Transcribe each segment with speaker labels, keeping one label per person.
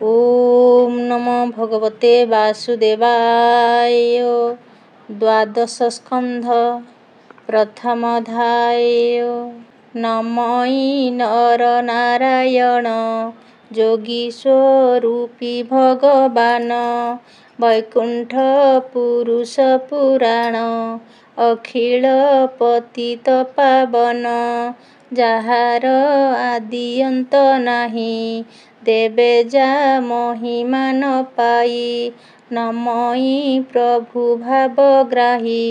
Speaker 1: ओम नमो भगवते वासुदेवाय। द्वादश स्कंध प्रथमोऽध्याय। नमोई नर नारायण योगीश्वरूपी भगवान वैकुंठ पुरुष पुराण अखिल पतित पावन ଯାହାର ଆଦି ଅନ୍ତ ନାହିଁ ଦେବେ ଯା ମହିମା ନ ପାଇ ନମଇ ପ୍ରଭୁ ଭାବଗ୍ରାହୀ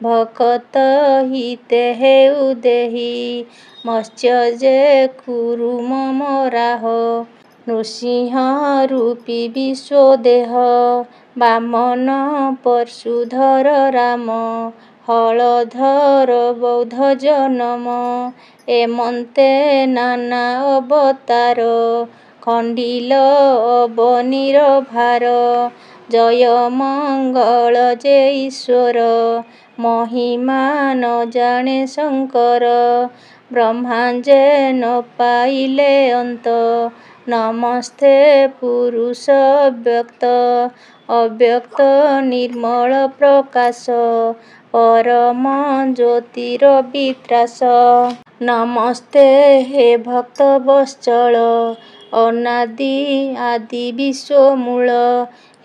Speaker 1: ଭକତ ହିତେ ହେଉ ଦେହି ମତ୍ସ୍ୟ ଯେ କୁରୁ ମମ ରାହ ନୃସିଂହ ରୂପୀ ବିଶ୍ୱଦେହ ବାମନ ପରଶୁଧର ରାମ ହଳଧର ବୌଦ୍ଧ ଜନମ ଏମନ୍ତେ ନାନା ଅବତାର ଖଣ୍ଡିଲ ଅବନୀର ଭାର ଜୟ ମଙ୍ଗଳ ଯେ ଈଶ୍ୱର ମହିମା ନ ଜାଣେ ଶଙ୍କର ବ୍ରହ୍ମା ଯେ ନ ପାଇଲେ ଅନ୍ତ ନମସ୍ତେ ପୁରୁଷ ବ୍ୟକ୍ତ ଅବ୍ୟକ୍ତ ନିର୍ମଳ ପ୍ରକାଶ ପରମ ଜ୍ୟୋତିର ବିତ୍ରାସ ନମସ୍ତେ ହେ ଭକ୍ତ ବତ୍ସଳ ଅନାଦି ଆଦି ବିଶ୍ୱମୂଳ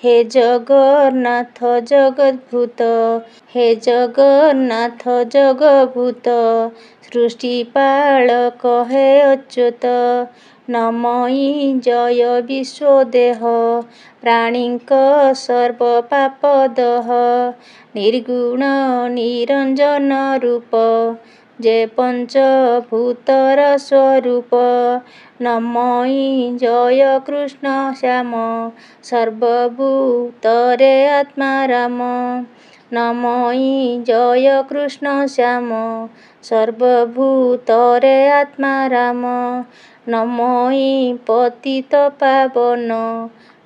Speaker 1: ହେ ଜଗନ୍ନାଥ ଜଗଦ୍ଭୂତ ହେ ଜଗନ୍ନାଥ ଜଗଭୂତ ସୃଷ୍ଟିପାଳକ ହେ ଅଚ୍ୟୁତ ନମଇ ଜୟ ବିଶ୍ୱଦେହ ପ୍ରାଣୀଙ୍କ ସର୍ବ ପାପ ଦହ ନିର୍ଗୁଣ ନିରଞ୍ଜନ ରୂପ ଯେ ପଞ୍ଚଭୂତର ସ୍ୱରୂପ ନମଇ ଜୟ କୃଷ୍ଣ ଶ୍ୟାମ ସର୍ବଭୂତରେ ଆତ୍ମାରାମ ନମଇ ଜୟ କୃଷ୍ଣ ଶ୍ୟାମ ସର୍ବଭୂତରେ ଆତ୍ମାରାମ ନମଇ ପତିତ ପାବନ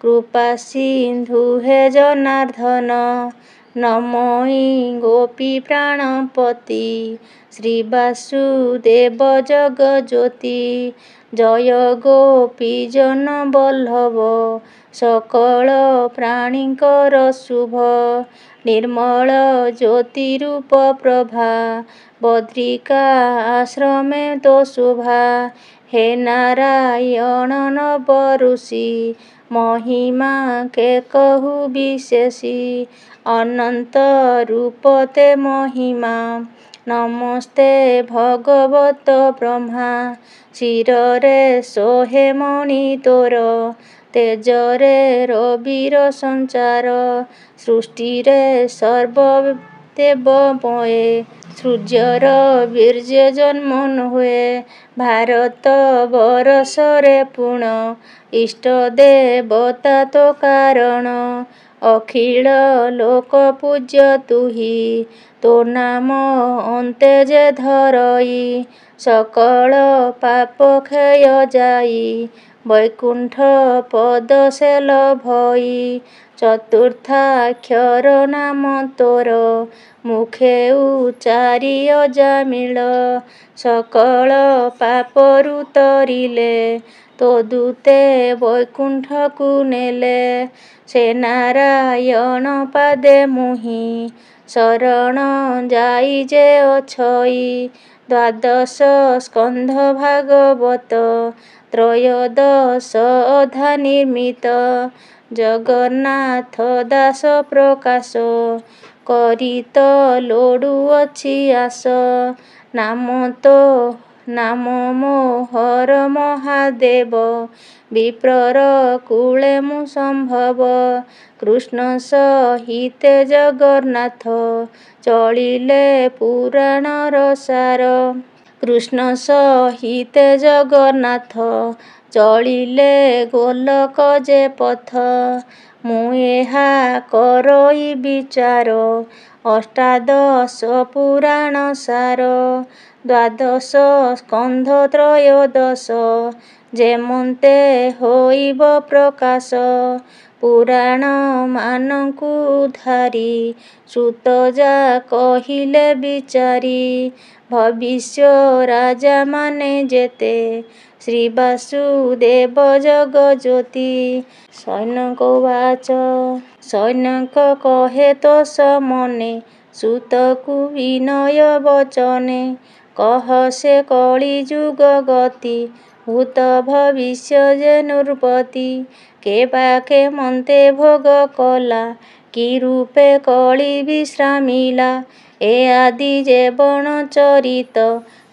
Speaker 1: କୃପା ସିନ୍ଧୁ ହେ ଜନାର୍ଦ୍ଦନ ନମଇ ଗୋପୀ ପ୍ରାଣପତି ଶ୍ରୀ ବାସୁଦେବ ଜଗଜ୍ୟୋତି ଜୟ ଗୋପୀଜନ ବଲ୍ଲଭ ସକଳ ପ୍ରାଣୀଙ୍କର ଶୁଭ ନିର୍ମଳ ଜ୍ୟୋତି ରୂପ ପ୍ରଭା ବଦ୍ରିକା ଆଶ୍ରମେ ତୋ ଶୋଭା ହେ ନାରାୟଣ ନବ ଋଷି ମହିମା କେ କହୁ ବିଶେଷୀ ଅନନ୍ତ ରୂପ ତେ ମହିମା ନମସ୍ତେ ଭଗବତ ବ୍ରହ୍ମା ଶିରରେ ଶୋହେ ମଣି ତୋର ତେଜରେ ରବିର ସଞ୍ଚାର ସୃଷ୍ଟିରେ ସର୍ବଦେବମୟେ ସୂର୍ଯ୍ୟର ବୀର୍ଯ୍ୟ ଜନ୍ମ ହୁଏ ଭାରତ ବରଷରେ ପୁଣ ଇଷ୍ଟ ଦେବତା ତୋ କାରଣ ଅଖିଳ ଲୋକ ପୂଜ୍ୟ ତୁହି ତୋ ନାମ ଅନ୍ତେ ଯେ ଧରଇ ସକଳ ପାପ କ୍ଷୟ ଯାଇ ବୈକୁଣ୍ଠ ପଦ ସେ ଲଭଇ ଚତୁର୍ଥାକ୍ଷର ନାମ ତୋର ମୁଖେ ଉଚାରି ଅଜାମିଳ ସକଳ ପାପରୁ ତରିଲେ ତୋ ଦୂତେ ବୈକୁଣ୍ଠକୁ ନେଲେ ସେ ନାରାୟଣ ପାଦେ ମୁହିଁ ଶରଣ ଯାଇ ଯେ ଅଛଇ ଦ୍ୱାଦଶ ସ୍କନ୍ଧ ଭାଗବତ ତ୍ରୟୋଦଶ ଅଧ୍ୟାୟ ନିର୍ମିତ ଜଗନ୍ନାଥ ଦାସ ପ୍ରକାଶ କରିତ ଲୋଡୁଅଛି ଆସ ନାମ ତୋ ନାମ ମୋହର ମହାଦେବ ବିପ୍ରର କୂଳେ ମୁଁ ସମ୍ଭବ କୃଷ୍ଣ ସହିତେ ଜଗନ୍ନାଥ ଚଳିଲେ ପୁରାଣର ସାର କୃଷ୍ଣ ସହିତେ ଜଗନ୍ନାଥ ଚଳିଲେ ଗୋଲକ ଯେ ପଥ ମୁଁ ଏହା କରଇ ବିଚାର ଅଷ୍ଟାଦଶ ପୁରାଣ ସାର ଦ୍ୱାଦଶ ସ୍କନ୍ଧ ତ୍ରୟୋଦଶ ଯେମନ୍ତେ ହୋଇବ ପ୍ରକାଶ ପୁରାଣ ମାନଙ୍କୁ ଧାରି ସୁତ ଯା କହିଲେ ବିଚାରି ଭବିଷ୍ୟ ରାଜାମାନେ ଯେତେ ଶ୍ରୀବାସୁଦେବ ଜଗଜ୍ୟୋତି। ସୈନ୍ୟଙ୍କ ଉବାଚ ସୈନ୍ୟଙ୍କ କହେ ତୋଷ ମନେ ସୁତକୁ ବିନୟ ବଚନେ। କହ ସେ କଳି ଯୁଗ ଗତି ଭୂତ ଭବିଷ୍ୟ ଯେ ନୃପତି। କେବା କେମନ୍ତେ ଭୋଗ କଲା କି ରୂପେ କଳି ବିଶ୍ରାମିଲା। ଏ ଆଦି ଯେ ବଣ ଚରିତ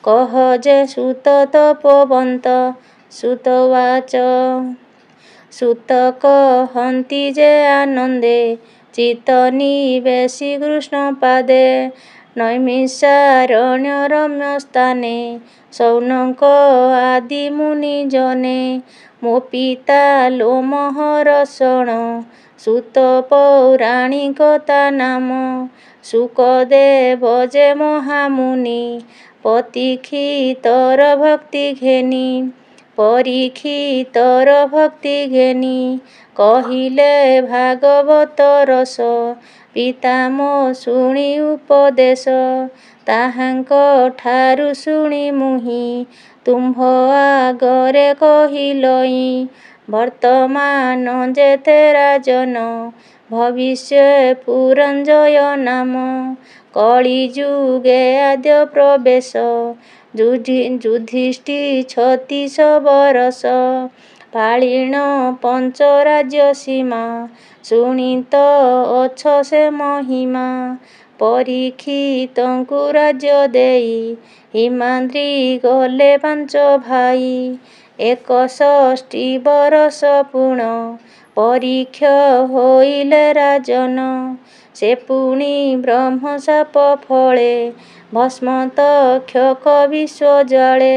Speaker 1: କହ ଯେ ସୁତ ତପୋବନ୍ତ। ସୁତ ଉବାଚ ସୁତ କହନ୍ତି ଯେ ଆନନ୍ଦେ ଚିତ୍ତ ନିବେଶି କୃଷ୍ଣ ପାଦେ। ନୈମିଷାରଣ୍ୟ ରମ୍ୟ ସ୍ଥାନେ ସୌନକ ଆଦି ମୁନି ଜନେ। ମୋ ପିତା ଲୋମହର୍ଷଣ ସୁତ ପୌରାଣିକ ତା ନାମ। ଶୁକଦେବ ଯେ ମହାମୁନି ପରୀକ୍ଷିତର ଭକ୍ତି ଘେନି। ପରୀକ୍ଷିତର ଭକ୍ତି ଘେନି କହିଲେ ଭାଗବତ ରସ। ପିତା ମୋ ଶୁଣି ଉପଦେଶ ତାହାଙ୍କ ଠାରୁ ଶୁଣି ମୁହିଁ ତୁମ୍ଭ ଆଗରେ କହିଲଇଁ। ବର୍ତ୍ତମାନ ଯେତେ ରାଜନ ଭବିଷ୍ୟ ପୁରଞ୍ଜୟ ନାମ। କଳି ଯୁଗେ ଆଦ୍ୟ ପ୍ରବେଶ ଯୁଧିଷ୍ଠି 36 ବରଷ। ପାଳିଣ ପଞ୍ଚ ରାଜ୍ୟ ସୀମା ଶୁଣିତ ଅଛ ସେ ମହିମା। ପରୀକ୍ଷିତଙ୍କୁ ରାଜ୍ୟ ଦେଇ ହିମାଦ୍ରି ଗଲେ 5 ଭାଇ। 61 ବରଷ ପୂର୍ଣ୍ଣ ପରୀକ୍ଷ ହୋଇଲେ ରାଜନ। ସେ ପୁଣି ବ୍ରହ୍ମ ଶାପ ଫଳେ ଭସ୍ମ ତକ୍ଷକ ବିଶ୍ୱ ଜାଳେ।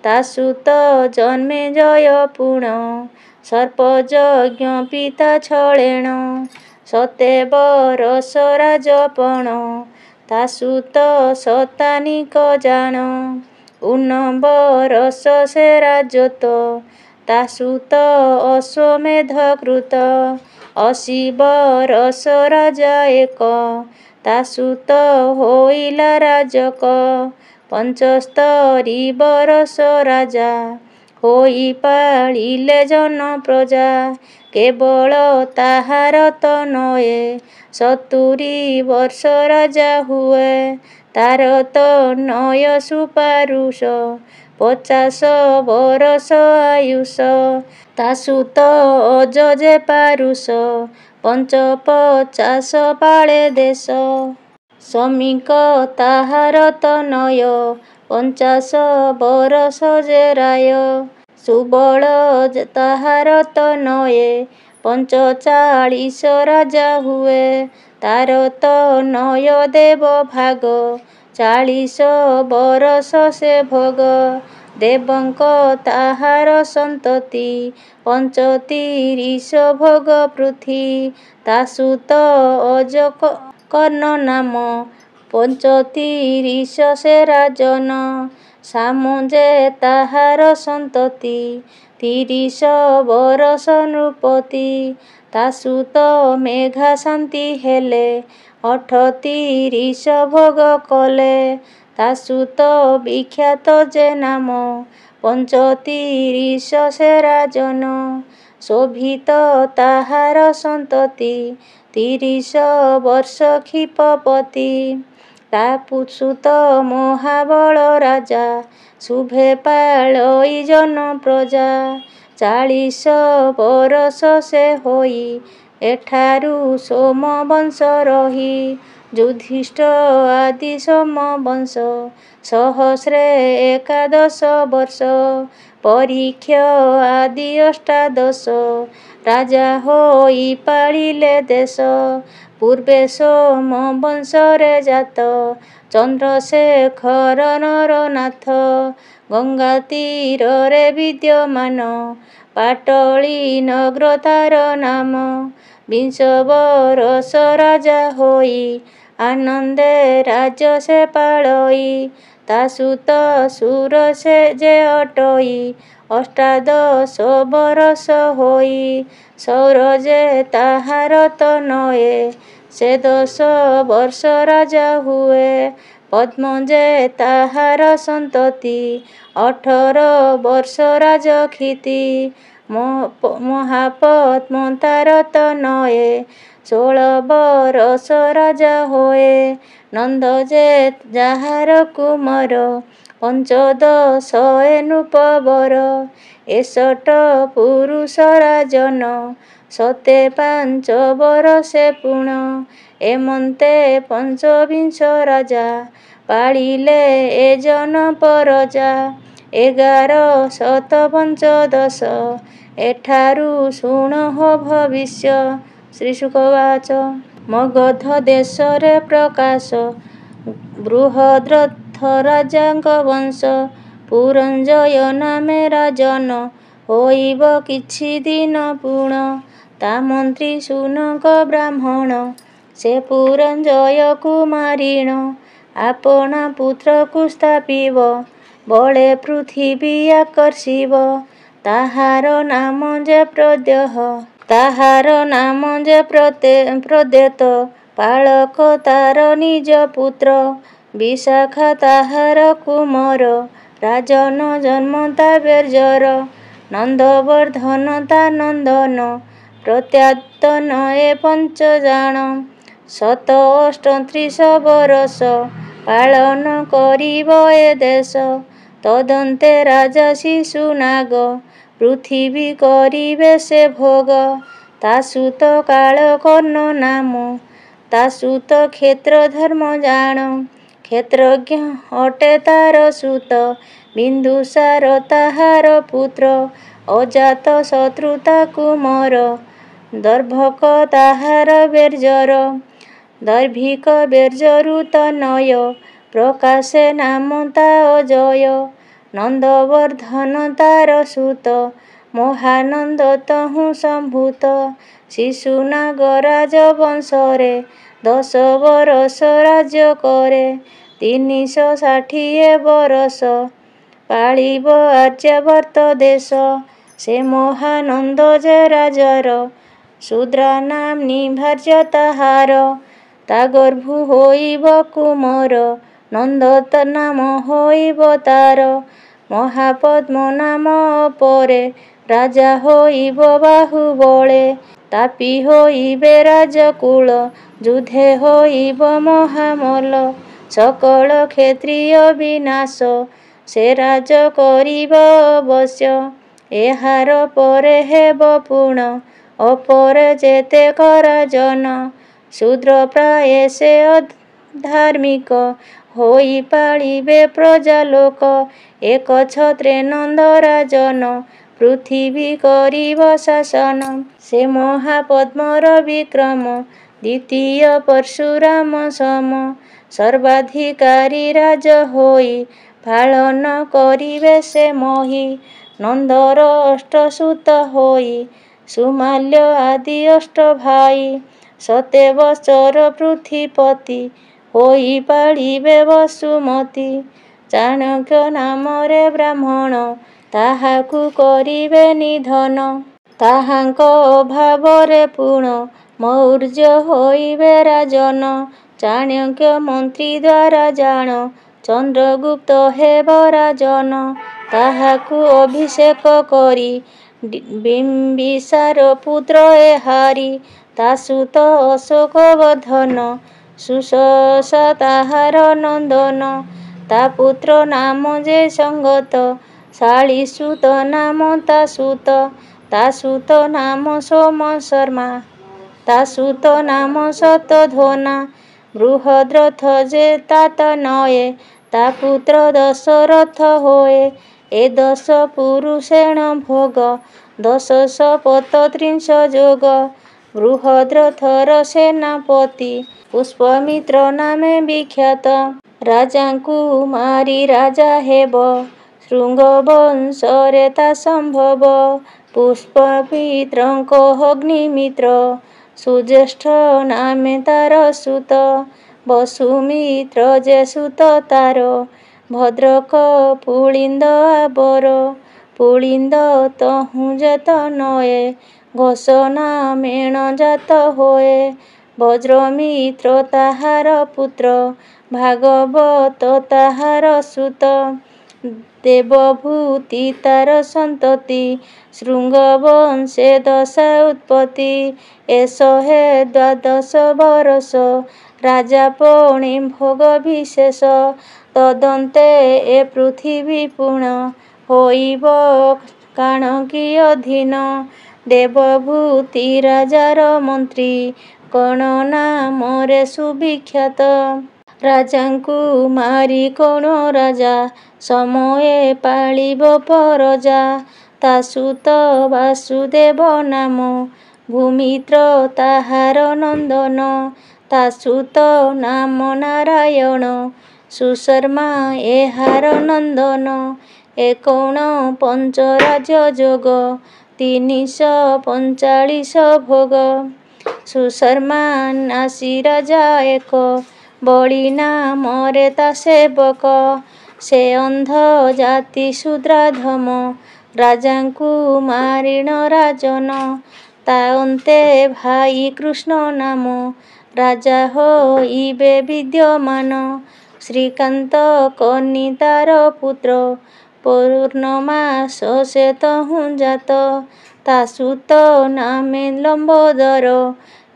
Speaker 1: ତା ସୁତ ଜନ୍ମେ ଜୟ ପୁଣ ସର୍ପଯଜ୍ଞ ପିତା ଛଳେଣ। 7 ବରଷ ରାଜପଣ ତା ସୁତ ଶତାନିକ ଜାଣ। 19 ବରଷ ସେ ରାଜତ୍ୱ ତା ସୁତ ଅଶ୍ୱମେଧ କୃତ। 80 ବରଷ ରାଜା ଏକ ତା ସୁତ ହୋଇଲା ରାଜକ। 75 ବରଷ ରାଜା ହୋଇ ପାଳିଲେ ଜନ ପ୍ରଜା। କେବଳ ତାହାର ତନୟେ 70 ବର୍ଷ ରାଜା ହୁଏ। ତାର ତନୟ ସୁପାରୁଷ 50 ବରଷ ଆୟୁଷ। ତା ସୁତ ଅଜ ଯେ ପାରୁଷ 50 ପାଳେ ଦେଶ। ଶମୀକ ତାହାର ତନୟ 50 ବରଷ ଯେ ରାୟ। ସୁବଳ ତାହାର ତନୟେ 45 ରାଜା ହୁଏ। ତାର ତନୟ ଦେବ ଭାଗ 40 ବରଷ ସେ ଭୋଗ। ଦେବଙ୍କ ତାହାର ସନ୍ତତି 35 ଭୋଗ ପୃଥ୍ୱୀ। ତା ସୁତ ଅଜ କର୍ଣ୍ଣ ନାମ 35 ସେ ରାଜନ। ସାମ ଯେ ତାହାର ସନ୍ତତି 30 ବରଷ ନୃପତି। ତା ସୁତ ମେଘା ଶାନ୍ତି ହେଲେ 38 ଭୋଗ କଲେ। ତା ସୁତ ବିଖ୍ୟାତ ଯେ ନାମ 35 ସେ ରାଜନ। ଶୋଭିତ ତାହାର ସନ୍ତତି 30 ବର୍ଷ କ୍ଷିପପତି। ତା ସୁତ ମହାବଳ ରାଜା ଶୁଭେ ପାଳଇ ଜନ ପ୍ରଜା। 40 ବରଷ ସେ ହୋଇ ଏଠାରୁ ସୋମ ବଂଶ ରହି। ଯୁଧିଷ୍ଠ ଆଦି ସୋମ ବଂଶ ସହସ୍ରେ 11 ବର୍ଷ। ପରୀକ୍ଷ ଆଦି 18 ରାଜା ହୋଇ ପାଳିଲେ ଦେଶ। ପୂର୍ବେ ସୋମ ବଂଶରେ ଜାତ ଚନ୍ଦ୍ରଶେଖର ନରନାଥ। ଗଙ୍ଗା ତୀରରେ ବିଦ୍ୟମାନ ପାଟଳୀ ନଗର ତାର ନାମ। 20 ବରଷ ରାଜା ହୋଇ ଆନନ୍ଦେ ରାଜ୍ୟ ସେ ପାଳଇ। ତା ସୁତ ସୁର ସେ ଯେ ଅଟଇ 18 ବରଷ ହୋଇ। ସୌର ଯେ ତାହାର ତନୟେ ସେ 10 ବର୍ଷ ରାଜା ହୁଏ। ପଦ୍ମଜେ ତାହାର ସନ୍ତତି 18 ବର୍ଷ ରାଜକ୍ଷିତି ମହାପଦ୍ମ ତାର ତନଏ 16 ବରଷ ରାଜା ହୋଏ ନନ୍ଦ ଯେ ଯାହାର କୁମାର ପଞ୍ଚଦଶ ନୃପବର 61 ପୁରୁଷ ରାଜନ 75 ବରଷେ ପୁଣ ଏମନ୍ତେ ପଞ୍ଚବିଂଶ ରାଜା ପାଳିଲେ ଏ জন ପରଜା 11 ଶତ ପଞ୍ଚଦଶ ଏଠାରୁ ଶୁଣ ଭବିଷ୍ୟ ଶ୍ରୀଶୁକବାଚ ମଗଧ ଦେଶରେ ପ୍ରକାଶ ବୃହଦ୍ରଥ ରାଜାଙ୍କ ବଂଶ ପୁରଞ୍ଜୟ ନାମେ ରାଜନ ହୋଇବ କିଛି ଦିନ ପୁଣ ତା ମନ୍ତ୍ରୀ ସୁନକ ବ୍ରାହ୍ମଣ ସେ ପୁରଞ୍ଜୟକୁ ମାରିଣ ଆପଣା ପୁତ୍ରକୁ ସ୍ଥାପିବ ବଳେ ପୃଥିବୀ ଆକର୍ଷିବ ତାହାର ନାମ ଯେ ପ୍ରଦ୍ୟହ ତାହାର ନାମ ଯେ ପ୍ରଦ୍ୟେତ ପାଳକ ତାର ନିଜ ପୁତ୍ର ବିଶାଖା ତାହାର କୁମର ରାଜନ ଜନ୍ମ ତା ବେର୍ଜର ନନ୍ଦବର୍ଦ୍ଧନ ତା ନନ୍ଦନ ପ୍ରତ୍ୟାତନ ଏ ପଞ୍ଚଜାଣ 138 ବରଷ ପାଳନ କରିବ ଏ ଦେଶ ତଦନ୍ତେ ରାଜା ଶିଶୁନାଗ ପୃଥିବୀ କରିବେ ସେ ଭୋଗ ତା ସୁତ କାଳକର୍ଣ୍ଣ ନାମ ତା ସୁତ କ୍ଷେତ୍ର ଧର୍ମ ଜାଣ କ୍ଷେତ୍ରଜ୍ଞ ଅଟେ ତାର ସୁତ ବିନ୍ଦୁସାର ତାହାର ପୁତ୍ର ଅଜାତ ଶତ୍ରୁ ତା କୁମର ଦର୍ଭକ ତାହାର ବେର୍ଜର ଦୈର୍ଭିକ ବେର୍ଜରୁ ତନୟ ପ୍ରକାଶେ ନାମ ତା ଅଜୟ ନନ୍ଦବର୍ଦ୍ଧନ ତାର ସୁତ ମହାନନ୍ଦ ତହୁଁ ସମ୍ଭୂତ ଶିଶୁନାଗ ରାଜ ବଂଶରେ 10 ବରଷ ରାଜ୍ୟ କରେ 360 ବରଷ ପାଳିବ ଆର୍ଯ୍ୟାବର୍ତ୍ତ ଦେଶ ସେ ମହାନନ୍ଦ ଯେ ରାଜାର ଶୂଦ୍ରା ନାମ୍ନୀ ଭାର୍ଯ୍ୟ ତାହାର ତା ଗର୍ଭୁ ହୋଇବ କୁମର ନନ୍ଦ ନାମ ହୋଇବ ତାର ମହାପଦ୍ମ ନାମ ଅପରେ ରାଜା ହୋଇବ ବାହୁବଳେ ତାପୀ ହୋଇବେ ରାଜକୁଳ ଯୁଧେ ହୋଇବ ମହାମଲ ସକଳ କ୍ଷତ୍ରିୟ ବିନାଶ ସେ ରାଜ କରିବ ଅବଶ୍ୟ ଏହାର ପରେ ହେବ ପୁଣ ଅପରେ ଯେତେକ ରାଜନ ଶୂଦ୍ର ପ୍ରାୟ ସେ ଧାର୍ମିକ ହୋଇ ପାଳିବେ ପ୍ରଜାଲୋକ ଏକ ଛତ୍ରେ ନନ୍ଦ ରାଜନ ପୃଥିବୀ କରିବ ଶାସନ ସେ ମହାପଦ୍ମର ବିକ୍ରମ ଦ୍ୱିତୀୟ ପରଶୁରାମ ସମ ସର୍ବାଧିକାରୀ ରାଜ ହୋଇ ପାଳନ କରିବେ ସେ ମହି ନନ୍ଦର ଅଷ୍ଟସୂତ ହୋଇ ସୁମାଲ୍ୟ ଆଦି ଅଷ୍ଟ ଭାଇ 7 ବର୍ଷର ପୃଥିପତି ହୋଇ ପାଳିବେ ବସୁମତୀ ଚାଣକ୍ୟ ନାମରେ ବ୍ରାହ୍ମଣ ତାହାକୁ କରିବେ ନିଧନ ତାହାଙ୍କ ଅଭାବରେ ପୁଣ ମୌର୍ଯ୍ୟ ହୋଇବେ ରାଜନ ଚାଣକ୍ୟ ମନ୍ତ୍ରୀ ଦ୍ୱାରା ଜାଣ ଚନ୍ଦ୍ରଗୁପ୍ତ ହେବ ରାଜନ ତାହାକୁ ଅଭିଷେକ କରି ବିମ୍ବିସାର ପୁତ୍ର ଏହାରି ତା ସୁତ ଅଶୋକ ବର୍ଦ୍ଧନ ସୁଶସା ତାହାର ନନ୍ଦନ ତା ପୁତ୍ର ନାମ ଯେ ସଙ୍ଗତ ଶାଳିସୁତ ନାମ ତା ସୁତ ନାମ ସୋମ ଶର୍ମା ତା ସୁତ ନାମ ଶତଧୋନା ବୃହଦ୍ରଥ ଯେ ତା ତନଏ ତା ପୁତ୍ର ଦଶରଥ ହୋଏ ଏ 10 ପୁରୁଷେଣ ଭୋଗ 10 ଶପଥ 30 ଯୋଗ ବୃହଦ୍ରଥର ସେନାପତି ପୁଷ୍ପମିତ୍ର ନାମେ ବିଖ୍ୟାତ ରାଜାଙ୍କୁ ମାରି ରାଜା ହେବ ଶୃଙ୍ଗ ବଂଶରେ ତା ସମ୍ଭବ ପୁଷ୍ପମିତ୍ରଙ୍କ ଅଗ୍ନିମିତ୍ର ସୁଜ୍ୟେଷ୍ଠ ନାମେ ତାର ସୁତ ବସୁମିତ୍ର ଯେ ସୁତ ତାର ଭଦ୍ରକ ପୁଳିନ୍ଦ ଆବର ପୁଳିନ୍ଦ ତହୁଁ ଯେ ତନଏ ଘୋଷଣା ମେଣ ଜାତ ହୋଏ ବଜ୍ରମିତ୍ର ତାହାର ପୁତ୍ର ଭାଗବତ ତାହାର ସୁତ। ଦେବଭୂତି ତାର ସନ୍ତତି, ଶୃଙ୍ଗବଂଶେ ଦଶା ଉତ୍ପତ୍ତି। ଏ 112 ବରଷ, ରାଜା ପଣେ ଭୋଗ ବିଶେଷ। ତଦନ୍ତେ ଏ ପୃଥିବୀ ପୁଣ, ହୋଇବ କାଣକୀ ଅଧୀନ। ଦେବଭୂତି ରାଜାର ମନ୍ତ୍ରୀ, କଣ ନାମରେ ସୁବିଖ୍ୟାତ। ରାଜାଙ୍କୁ ମାରି କଣ ରାଜା, ସମୟେ ପାଳିବ ପରଜା। ତା ସୁତ ବାସୁଦେବ ନାମ, ଭୂମିତ୍ର ତାହାର ନନ୍ଦନ। ତା ସୁତ ନାମ ନାରାୟଣ, ସୁଶର୍ମା ଏହାର ନନ୍ଦନ। ଏ କଣ ପଞ୍ଚରାଜ୍ୟ ଯୋଗ, 345 ଭୋଗ। ସୁଶର୍ମା ନାସି ରାଜା ଏକ, ବଳି ନାମରେ ତା ସେବକ। ସେ ଅନ୍ଧ ଜାତି ଶୂଦ୍ରାଧମ, ରାଜାଙ୍କୁ ମାରିଣ ରାଜନ। ତା ଅନ୍ତେ ଭାଇ କୃଷ୍ଣ ନାମ, ରାଜା ହୋଇବେ ବିଦ୍ୟମାନ। ଶ୍ରୀକାନ୍ତ କନି ତାର ପୁତ୍ର, ପୂର୍ଣ୍ଣମାସ ସେ ତହୁଁ ଜାତ। ତା ସୁତ ନାମେ ଲମ୍ବୋଦର,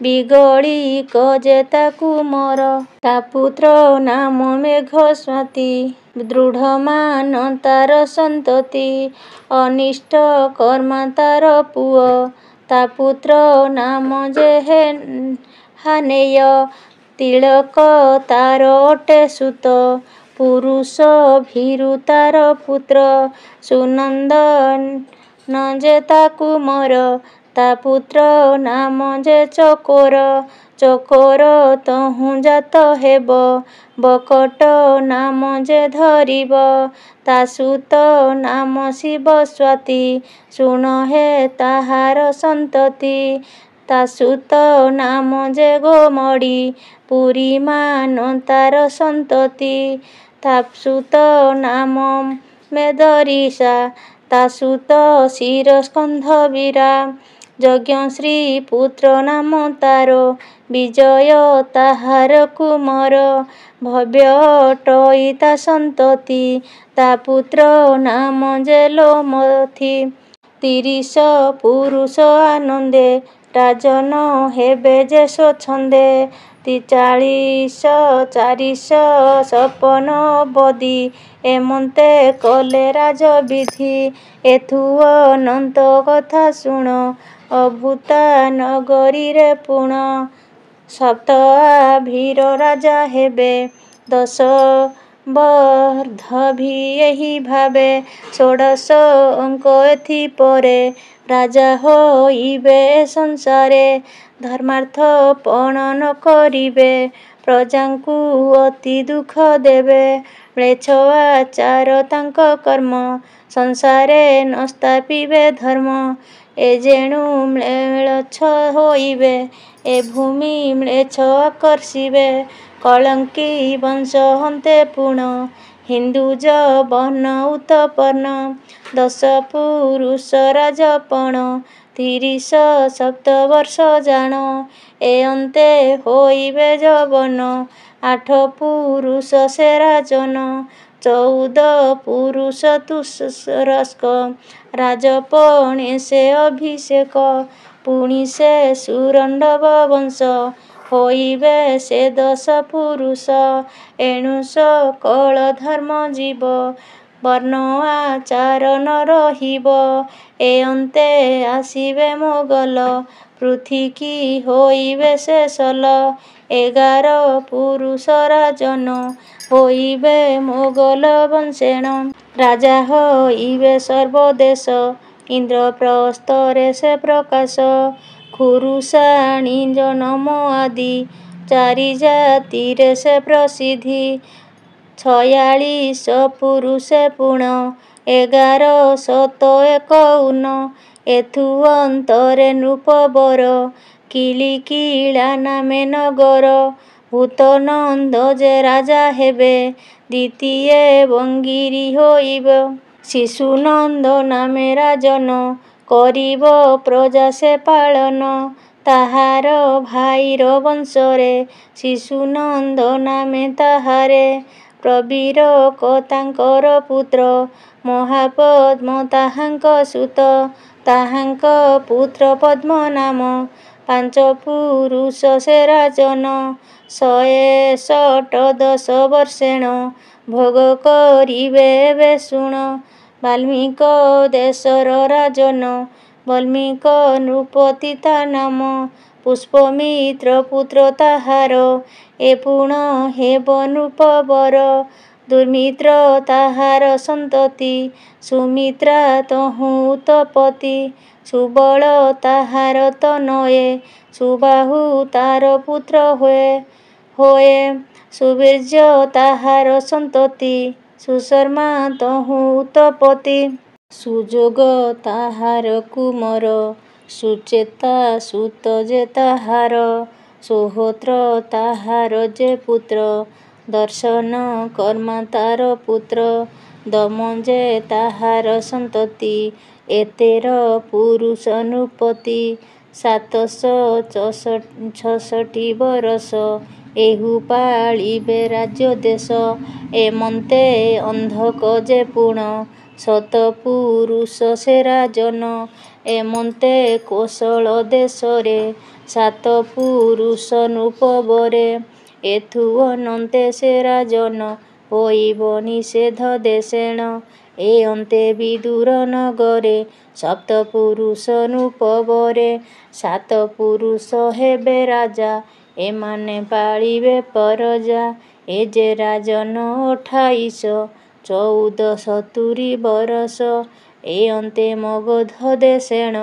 Speaker 1: ବିଗଳିକ ଯେ ତାକୁ ମର। ତା ପୁତ୍ର ନାମ ମେଘସ୍ୱାତି, ଦୃଢ଼ମାନ ତାର ସନ୍ତତି। ଅନିଷ୍ଟ କର୍ମା ତାର ପୁଅ, ତା ପୁତ୍ର ନାମ ଯେ ହାନେୟ। ତିଳକ ତାର ଅଟେ ସୁତ, ପୁରୁଷ ଭୀରୁ ତାର ପୁତ୍ର। ସୁନନ୍ଦନ ଯେ ତାକୁ ମର, ତା ପୁତ୍ର ନାମ ଯେ ଚକୋର। ଚକୋର ତହୁଁ ଜାତ ହେବ, ବକଟ ନାମ ଯେ ଧରିବ। ତା ସୁତ ନାମ ଶିବସ୍ୱାତି, ଶୁଣ ହେ ତାହାର ସନ୍ତତି। ତା ସୁତ ନାମ ଯେ ଗୋମଡ଼ି, ପୁରୀମାନ ତାର ସନ୍ତତି। ତା ସୁତ ନାମ ମେଦରିଷା, ତା ସୁତ ଶିରସ୍କନ୍ଧବୀରା। ଯଜ୍ଞଶ୍ରୀ ପୁତ୍ର ନାମ ତାର, ବିଜୟ ତାହାର କୁମର। ଭବ୍ୟ ଅଟଇ ତା ସନ୍ତତି, ତା ପୁତ୍ର ନାମ ଯେ ଲୋମଥି। 30 ପୁରୁଷ ଆନନ୍ଦେ, ରାଜନ ହେବେ ଯେ ସ୍ୱଚ୍ଛନ୍ଦେ। 456 ଅବଧି, ଏମନ୍ତେ କଲେ ରାଜବିଧି। ଏଥୁ ଅନନ୍ତ କଥା ଶୁଣ, ଅଭୂତା ନଗରୀରେ ପୁଣ। ସପ୍ତଆଭିର ରାଜା ହେବେ, ଦଶବର୍ଦ୍ଧଭି ଏହି ଭାବେ। 16 ଅଙ୍କ ଏଥି ପରେ, ରାଜା ହୋଇବେ ଏ ସଂସାରେ। ଧର୍ମାର୍ଥ ପଣ ନ କରିବେ, ପ୍ରଜାଙ୍କୁ ଅତି ଦୁଃଖ ଦେବେ। ମ୍ଳେଚ୍ଛ ଆଚାର ତାଙ୍କ କର୍ମ, ସଂସାରେ ନ ସ୍ଥାପିବେ ଧର୍ମ। ଏ ଯେଣୁ ମ୍ଳେଚ୍ଛ ହୋଇବେ, ଏ ଭୂମି ମ୍ଳେଚ୍ଛ ଆକର୍ଷିବେ। କଳଙ୍କି ବଂଶ ହନ୍ତେ ପୁଣ, ହିନ୍ଦୁଜ ବର୍ଣ୍ଣ ଉତପନ୍ନ। 10 ପୁରୁଷ ରାଜପଣ, 30 ସପ୍ତବର୍ଷ ଜାଣ। ଏ ଅନ୍ତେ ହୋଇବେ ଯବନ, 8 ପୁରୁଷ ସେ ରାଜନ। 14 ପୁରୁଷ ତୁରସ୍କ, ରାଜପଣେ ସେ ଅଭିଷେକ। ପୁଣି ସେ ସୁରଣ୍ଡବ ବଂଶ, ହୋଇବେ ସେ 10 ପୁରୁଷ। ଏଣୁ ସକଳ ଧର୍ମ ଜୀବ, ବର୍ଣ୍ଣ ଆଚାର ନ ରହିବ। ଏ ଅନ୍ତେ ଆସିବେ ମୋଗଲ, ପୃଥ୍ୱୀ ହୋଇବେ ସେ ସଲ। 11 ପୁରୁଷ ରାଜନ, ହୋଇବେ ମୋଗଲ ବଂଶେଣ। ରାଜା ହୋଇବେ ସର୍ବଦେଶ, ଇନ୍ଦ୍ରପ୍ରସ୍ଥରେ ସେ ପ୍ରକାଶ। ଖୁରୁଶାଣୀ ଜନମ ଆଦି, 4 ଜାତିରେ ସେ ପ୍ରସିଦ୍ଧି। 46 ପୁରୁଷେ ପୁଣ, 1151। ଏଥୁ ଅନ୍ତରେ ନୃପବର, କିଳିକିଳା ନାମେ ନଗର। ଭୂତନନ୍ଦ ଯେ ରାଜା ହେବେ, ଦ୍ୱିତୀୟେ ବଙ୍ଗିରି ହୋଇବ। ଶିଶୁନନ୍ଦ ନାମେ ରାଜନ, କରିବ ପ୍ରଜା ସେ ପାଳନ। ତାହାର ଭାଇର ବଂଶରେ ଶିଶୁନନ୍ଦ ନାମେ ତାହାରେ। ପ୍ରବୀର ତାଙ୍କର ପୁତ୍ର ମହାପଦ୍ମ ତାହାଙ୍କ ସୁତ। ତାହାଙ୍କ ପୁତ୍ର ପଦ୍ମ ନାମ। ପାଞ୍ଚ ପୁରୁଷ ସେ ରାଜନ। 118 ବର୍ଷେଣ ଭୋଗ କରିବେ ଏବେ ଶୁଣ। ବାଲ୍ମୀକ ଦେଶର ରାଜନ ବଲ୍ମୀକ ନୃପତି ତା ନାମ। ପୁଷ୍ପମିତ୍ର ପୁତ୍ର ତାହାର ଏ ପୁଣ ହେବ ନୃପବର। ଦୁର୍ମିତ୍ର ତାହାର ସନ୍ତତି ସୁମିତ୍ରା ତହୁଁ ଉତପତି। ସୁବଳ ତାହାର ତନୟେ ସୁବାହୁ ତାର ପୁତ୍ର ହୋଏ। ସୁବୀର୍ଯ୍ୟ ତାହାର ସନ୍ତତି ସୁଶର୍ମା ତହୁଁ ଉତପତି। ସୁଯୋଗ ତାହାର କୁମର ସୁଚେତା ସୁତ ଯେ ତାହାର। ସୁହୋତ୍ର ତାହାର ଯେ ପୁତ୍ର ଦର୍ଶନ କର୍ମା ତାର ପୁତ୍ର। ଦମ ଯେ ତାହାର ସନ୍ତତି ଏ 13 ପୁରୁଷ ନୃପତି। 766 ବରଷ ଏହୁ ପାଳିବେ ରାଜ୍ୟ ଦେଶ। ଏମନ୍ତେ ଅନ୍ଧକ ଯେ ପୁଣ 7 ପୁରୁଷ ସେ ରାଜନ। ଏମନ୍ତେ କୋଶଳ ଦେଶରେ 7 ପୁରୁଷ ନୃପବରେ। ଏଥୁ ଅନନ୍ତେ ସେ ରାଜନ ହୋଇବ ନିଷେଧ ଦେଶେଣ। ଏ ଅନ୍ତେ ବିଦୁର ନଗରେ 7 ପୁରୁଷ ନୃପବରେ। 7 ପୁରୁଷ ହେବେ ରାଜା ଏମାନେ ପାଳିବେ ପରଜା। ଏ ଯେ ରାଜନ 28 1470 ବରଷ। ଏ ଅନ୍ତେ ମଗଧ ଦେଶେଣ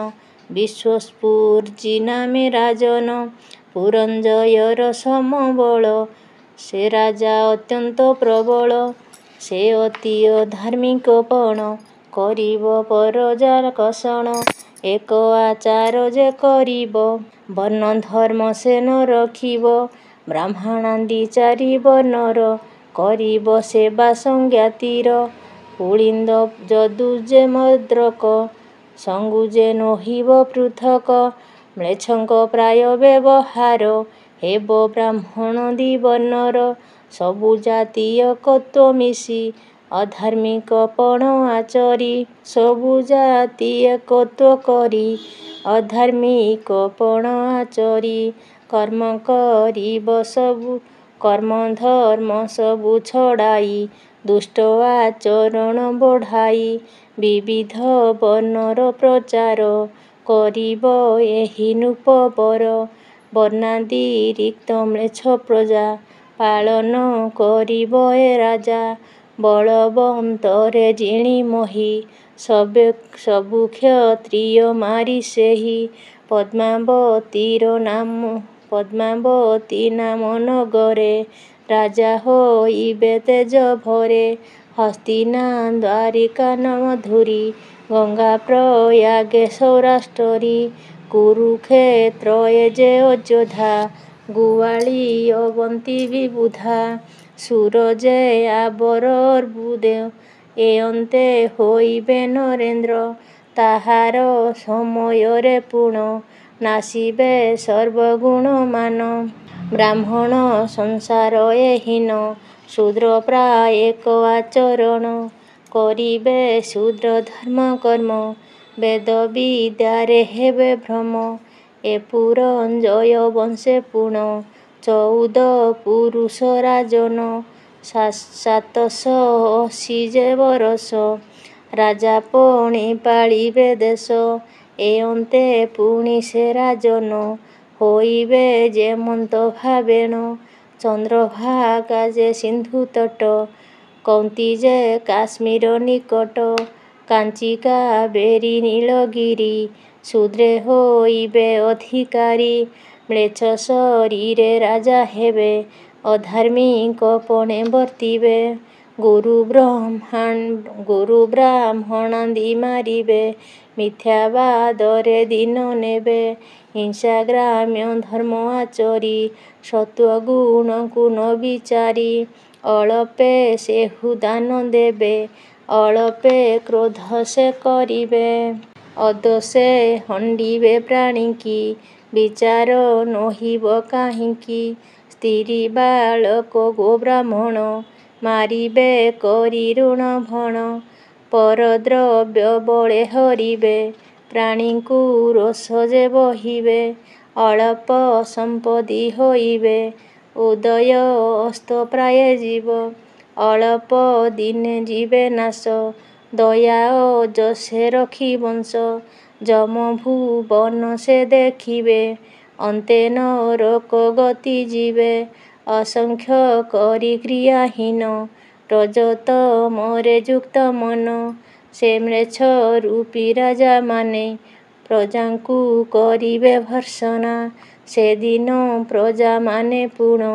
Speaker 1: ବିଶ୍ୱସ୍ଫୂର୍ଜୀ ନାମେ ରାଜନ। ପୁରଞ୍ଜୟର ସମବଳ ସେ ରାଜା ଅତ୍ୟନ୍ତ ପ୍ରବଳ। ସେ ଅତି ଅଧାର୍ମିକ ପଣ କରିବ ପରଜା କଷଣ। ଏକ ଆଚାର ଯେ କରିବ ବର୍ଣ୍ଣ ଧର୍ମ ସେ ନ ରଖିବ। ବ୍ରାହ୍ମଣାଦି 4 ବର୍ଣ୍ଣର କରିବ ସେବା ସଂଜ୍ଞାତିର। ପୁଳିନ୍ଦ ଯଦୁ ଯେ ମଦ୍ରକ ସଙ୍ଗୁ ଯେ ନୋହିବ ପୃଥକ। ମ୍ଲେଚ୍ଛଙ୍କ ପ୍ରାୟ ବ୍ୟବହାର ହେବ ବ୍ରାହ୍ମଣ ଦ୍ୱିବର୍ଣ୍ଣର। ସବୁ ଜାତି ଏକତ୍ୱ ମିଶି ଅଧାର୍ମିକ ପଣ ଆଚରି। ସବୁ ଜାତି ଏକତ୍ୱ କରି ଅଧାର୍ମିକ ପଣ ଆଚରି। କର୍ମ କରିବ ସବୁ କର୍ମ ଧର୍ମ ସବୁ ଛଡ଼ାଇ ଦୁଷ୍ଟ ଆଚରଣ ବଢ଼ାଇ। ବିବିଧ ବର୍ଣ୍ଣର ପ୍ରଚାର କରିବ ଏହି ନୃପବର। ବର୍ଣ୍ଣାତିରିକ୍ତ ମ୍ଲେଚ୍ଛ ପ୍ରଜା ପାଳନ କରିବ ଏ ରାଜା। ବଳବନ୍ତରେ ଜିଣି ମୋହି ସବୁ କ୍ଷତ୍ରିୟ ମାରି ସେହି। ପଦ୍ମାବତୀ ନାମ ନଗରେ ରାଜା ହୋଇବେ ତେଜ ଭରେ। ହସ୍ତିନା ଦ୍ୱାରିକା ମଧୁରୀ ଗଙ୍ଗା ପ୍ରୟାଗେ ସୌରାଷ୍ଟ୍ରରୀ। କୁରୁକ୍ଷେତ୍ର ଏ ଯେ ଅଯୋଧ୍ୟା ଗୁୱାଳି ଅବନ୍ତୀ ବିବୁଧା। ସୁର ଯେ ଆବର ଅର୍ବୁଦ ଏ ଅନ୍ତେ ହୋଇବେ ନରେନ୍ଦ୍ର। ତାହାର ସମୟରେ ପୁଣ ନାଶିବେ ସର୍ବଗୁଣମାନ। ବ୍ରାହ୍ମଣ ସଂସାର ଏ ହୀନ ଶୂଦ୍ର ପ୍ରାୟ ଏକ ଆଚରଣ। କରିବେ ଶୂଦ୍ର ଧର୍ମ କର୍ମ ବେଦ ବିଦ୍ୟାରେ ହେବେ ଭ୍ରମ। ଏ ପୁରଞ୍ଜୟ ବଂଶେ ପୁଣ 14 ପୁରୁଷ ରାଜନ। 780 ଯେ ବରଷ ରାଜା ପଣି ପାଳିବେ ଦେଶ। ଏ ଅନ୍ତେ ପୁଣି ସେ ରାଜନ ହୋଇବେ ଯେମନ୍ତ ଭାବେଣ। ଚନ୍ଦ୍ରଭାଗା ଯେ ସିନ୍ଧୁ ତଟ କୌନ୍ତି ଯେ କାଶ୍ମୀର ନିକଟ। କାଞ୍ଚି କାବେରୀ ନୀଳଗିରି ଶୂଦ୍ରେ ହୋଇବେ ଅଧିକାରୀ। ମ୍ଲେଚ୍ଛ ଶରୀରେ ରାଜା ହେବେ ଅଧାର୍ମିକ ପଣେ ବର୍ତ୍ତିବେ। ଗୁରୁ ବ୍ରାହ୍ମଣାଦି ମାରିବେ ମିଥ୍ୟାବାଦରେ ଦିନ ନେବେ। ହିଂସା ଗ୍ରାମ୍ୟ ଧର୍ମ ଆଚରି ସତ୍ୱଗୁଣକୁ ନ ବିଚାରି। ଅଳପେ ସେହୁ ଦାନ ଦେବେ ଅଳପେ କ୍ରୋଧ ସେ କରିବେ। ଅଦୋଷେ ହଣ୍ଡିବେ ପ୍ରାଣୀଙ୍କି ବିଚାର ନୋହିବ କାହିଁକି। ସ୍ତ୍ରୀ ବାଳକ ଗୋ ବ୍ରାହ୍ମଣ ମାରିବେ କରି ଋଣ ଭଣ। ପରଦ୍ରବ୍ୟ ବଳେ ହରିବେ ପ୍ରାଣୀଙ୍କୁ ରୋଷ ଯେ ବହିବେ। ଅଳପ ସମ୍ପତ୍ତି ହୋଇବେ ଉଦୟ ଅସ୍ତ ପ୍ରାୟ ଯିବ। ଅଳପ ଦିନେ ଯିବେ ନାଶ ଦୟା ଅଯଶେ ରଖି ବଂଶ। ଯମ ଭୁବନ ସେ ଦେଖିବେ ଅନ୍ତେ ନରକ ଗତି ଯିବେ। ଅସଂଖ୍ୟ କରି କ୍ରିୟାହୀନ ରଜତମରେ ଯୁକ୍ତ ମନ। ସେ ମ୍ଲେଚ୍ଛ ରୂପୀ ରାଜାମାନେ ପ୍ରଜାଙ୍କୁ କରିବେ ଭର୍ତ୍ସନା। ସେଦିନ ପ୍ରଜାମାନେ ପୁଣ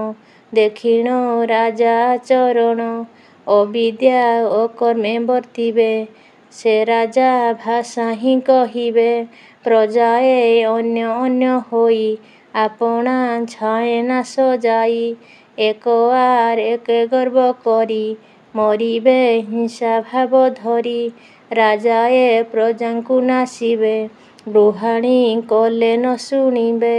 Speaker 1: ଦେଖିଣ ରାଜା ଆଚରଣ। ଅବିଦ୍ୟା ଅକର୍ମେ ବର୍ତ୍ତିବେ ସେ ରାଜା ଭାଷା ହିଁ କହିବେ। ପ୍ରଜାଏ ଅନ୍ୟ ଅନ୍ୟ ହୋଇ ଆପଣା ଛାଏଁ ନାଶ ଯାଇ। ଏକ ଆରେକେ ଗର୍ବ କରି ମରିବେ ହିଂସା ଭାବ ଧରି। ରାଜାଏ ପ୍ରଜାଙ୍କୁ ନାଶିବେ ଗୃହାଣୀ କଲେ ନ ଶୁଣିବେ।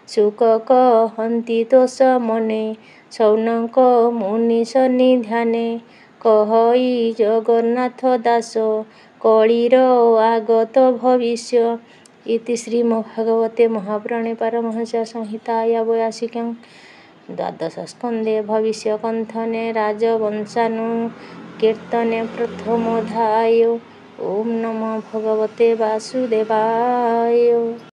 Speaker 1: ଶୁକ କହନ୍ତି ଦୋଷ ମନେ ସୌନକ ମୁନି ସନ୍ନିଧାନେ। କହଇ ଜଗନ୍ନାଥ ଦାସ କଳିର ଆଗତ ଭବିଷ୍ୟ। ଇତି ଶ୍ରୀମଦ୍ଭାଗବତେ ମହାପୁରାଣେ ପାରମହଂସ୍ୟା ସଂହିତାୟା 82 ଦ୍ୱାଦଶ ସ୍କନ୍ଧେ ଭବିଷ୍ୟକଥନେ ରାଜବଂଶାନୁକୀର୍ତ୍ତନେ ପ୍ରଥମୋऽଧ୍ୟାୟଃ। ଓಂ ନମୋ ଭଗବତେ ବାସୁଦେବାୟ।